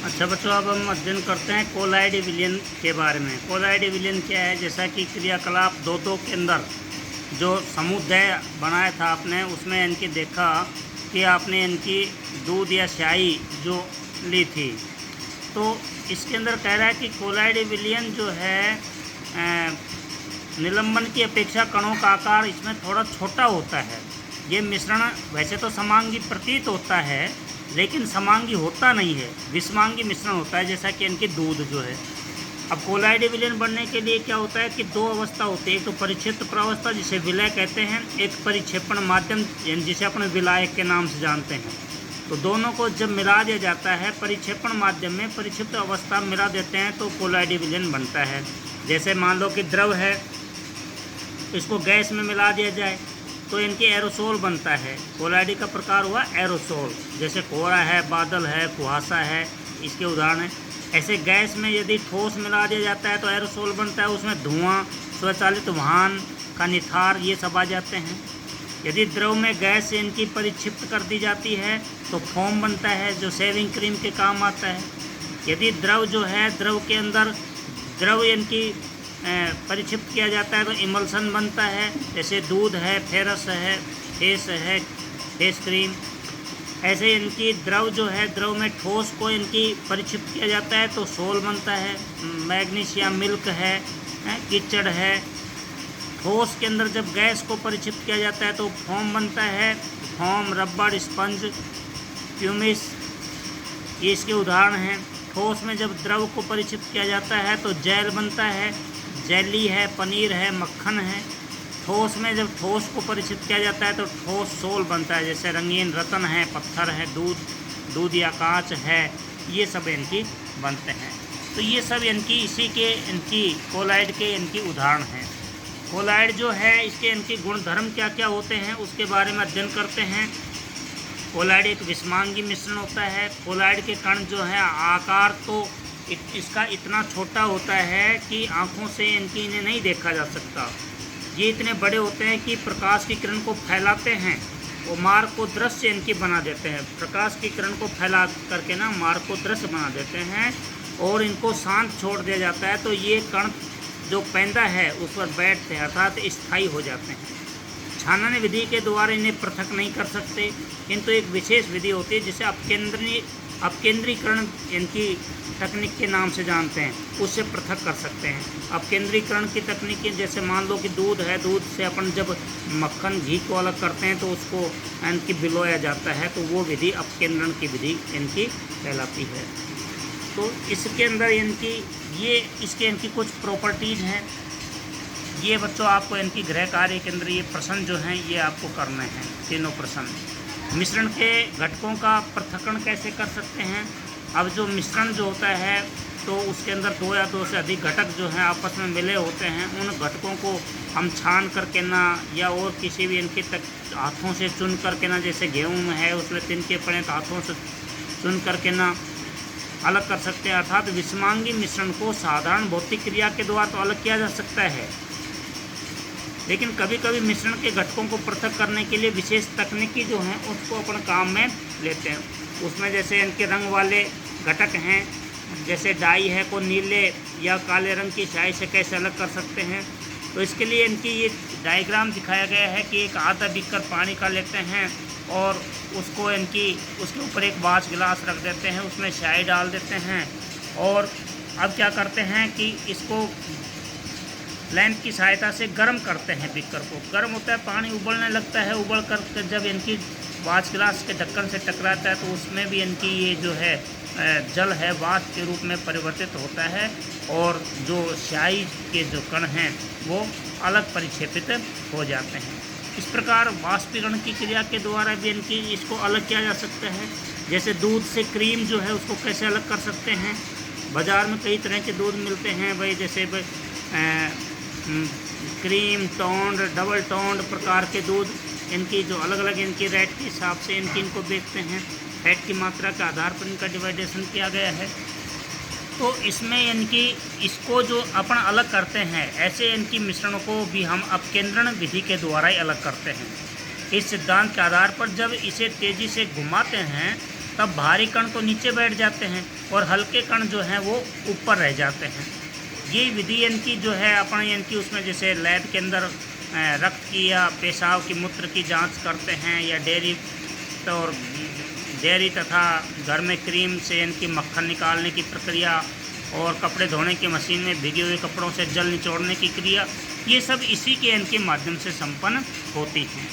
अच्छा बच्चों, अब हम अध्ययन करते हैं कोलाइड विलयन के बारे में। कोलाइड विलयन क्या है? जैसा कि क्रियाकलाप दो के अंदर जो समुदाय बनाया था आपने, उसमें इनकी देखा कि आपने इनकी दूध या स्याही जो ली थी, तो इसके अंदर कह रहा है कि कोलाइड विलयन जो है निलंबन की अपेक्षा कणों का आकार इसमें थोड़ा छोटा होता है। ये मिश्रण वैसे तो समांगी प्रतीत होता है, लेकिन समांगी होता नहीं है, विषमांगी मिश्रण होता है, जैसा कि इनकी दूध जो है। अब कोलाइड विलयन बनने के लिए क्या होता है कि दो अवस्था होती है। एक तो परिक्षेप्त प्रावस्था जिसे विलय कहते हैं, एक परिक्षेपण माध्यम जिसे अपने विलायक के नाम से जानते हैं। तो दोनों को जब मिला दिया जाता है परिक्षेपण माध्यम में, परिक्षिप्त अवस्था में मिला देते हैं तो कोलाइड विलयन बनता है। जैसे मान लो कि द्रव है, इसको गैस में मिला दिया जाए तो इनके एरोसोल बनता है। कोलाइड का प्रकार हुआ एरोसोल, जैसे कोहरा है, बादल है, कुहासा है, इसके उदाहरण है। ऐसे गैस में यदि ठोस मिला दिया जाता है तो एरोसोल बनता है, उसमें धुआं, स्वचालित वाहन का निथार, ये सब आ जाते हैं। यदि द्रव में गैस से इनकी परिक्षिप्त कर दी जाती है तो फोम बनता है, जो शेविंग क्रीम के काम आता है। यदि द्रव जो है, द्रव के अंदर द्रव इनकी परिक्षिप्त किया जाता है तो इमल्सन बनता है, जैसे दूध है, फेरस है, फेस क्रीम। ऐसे इनकी द्रव जो है, द्रव में ठोस को इनकी परिक्षिप्त किया जाता है तो सोल बनता है। मैग्नीशियम मिल्क है, कीचड़ है। ठोस के अंदर जब गैस को परिक्षिप्त किया जाता है तो फोम बनता है, फोम, रबड़, स्पंज, प्यूमिस, ये इसके उदाहरण हैं। ठोस में जब द्रव को परिक्षिप्त किया जाता है तो जेल बनता है, जेली है, पनीर है, मक्खन है। ठोस में जब ठोस को परिक्षिप्त किया जाता है तो ठोस सोल बनता है, जैसे रंगीन रत्न है, पत्थर है, दूध या कांच है, ये सब इनकी बनते हैं। तो ये सब इनकी कोलाइड के इनकी उदाहरण हैं। कोलाइड जो है, इसके इनके गुणधर्म क्या क्या होते हैं उसके बारे में अध्ययन करते हैं। कोलाइड एक विषमांगी मिश्रण होता है। कोलाइड के कण जो है, आकार तो इसका इतना छोटा होता है कि आँखों से इन्हें नहीं देखा जा सकता। ये इतने बड़े होते हैं कि प्रकाश की किरण को फैलाते हैं और मार्ग को दृश्य इनकी बना देते हैं। प्रकाश की किरण को फैला करके ना मार्ग को दृश्य बना देते हैं और इनको शांत छोड़ दिया जाता है तो ये कण जो पैदा है उस पर बैठते हैं, अर्थात स्थायी हो जाते हैं। छानन विधि के द्वारा इन्हें पृथक नहीं कर सकते, किंतु एक विशेष विधि होती है जिसे अपकेंद्रीकरण इनकी तकनीक के नाम से जानते हैं, उससे पृथक कर सकते हैं। अपकेंद्रीकरण की तकनीक, जैसे मान लो कि दूध है, दूध से अपन जब मक्खन, घी को अलग करते हैं तो उसको इनकी बिलोया जाता है, तो वो विधि अपकेंद्रण की विधि इनकी कहलाती है। तो इसके अंदर इनकी कुछ प्रॉपर्टीज़ हैं। ये बच्चों आपको इनकी गृह कार्य के अंदर ये प्रश्न जो हैं ये आपको करने हैं, तीनों प्रश्न। मिश्रण के घटकों का पृथक्करण कैसे कर सकते हैं? अब जो मिश्रण जो होता है तो उसके अंदर दो या दो से अधिक घटक जो हैं आपस में मिले होते हैं। उन घटकों को हम छान करके ना, या और किसी भी इनके हाथों से चुन करके ना, जैसे गेहूँ में है उसमें तिनके पड़े तो हाथों से चुन करके ना अलग कर सकते हैं। अर्थात विषमांगी मिश्रण को साधारण भौतिक क्रिया के द्वारा तो अलग किया जा सकता है, लेकिन कभी कभी मिश्रण के घटकों को पृथक करने के लिए विशेष तकनीकी जो हैं उसको अपन काम में लेते हैं। उसमें जैसे इनके रंग वाले घटक हैं, जैसे डाई है, को नीले या काले रंग की स्याही से कैसे अलग कर सकते हैं। तो इसके लिए इनकी ये डायग्राम दिखाया गया है कि एक आधा बीकर पानी का लेते हैं और उसके ऊपर एक वाच गिलास रख देते हैं, उसमें स्याही डाल देते हैं और अब क्या करते हैं कि इसको लैंप की सहायता से गर्म करते हैं। बीकर को गर्म होता है, पानी उबलने लगता है, उबल कर जब इनकी वाच गिलास के ढक्कन से टकराता है तो उसमें भी इनकी ये जो है जल है वाष्प के रूप में परिवर्तित होता है और जो स्याही के जो कण हैं वो अलग परिक्षेपित हो जाते हैं। इस प्रकार वाष्पीकरण की क्रिया के द्वारा भी इसको अलग किया जा सकता है। जैसे दूध से क्रीम जो है उसको कैसे अलग कर सकते हैं। बाज़ार में कई तरह के दूध मिलते हैं भाई, जैसे क्रीम, टोंड, डबल टोंड प्रकार के दूध, इनकी जो अलग अलग इनकी रेट के हिसाब से इनको बेचते हैं। फैट की मात्रा के आधार पर इनका डिवाइडेशन किया गया है। तो इसमें इसको जो अपन अलग करते हैं, ऐसे इनकी मिश्रणों को भी हम अपकेंद्रण विधि के द्वारा ही अलग करते हैं। इस सिद्धांत के आधार पर जब इसे तेज़ी से घुमाते हैं तब भारी कण तो नीचे बैठ जाते हैं और हल्के कण जो हैं वो ऊपर रह जाते हैं। ये विधि इनकी जो है अपन इनकी उसमें जैसे लैब के अंदर रक्त की या पेशाब की मूत्र की जांच करते हैं, या डेयरी तथा घर में क्रीम से इनकी मक्खन निकालने की प्रक्रिया, और कपड़े धोने की मशीन में भीगे हुए कपड़ों से जल निचोड़ने की क्रिया, ये सब इसी के इनके माध्यम से संपन्न होती हैं।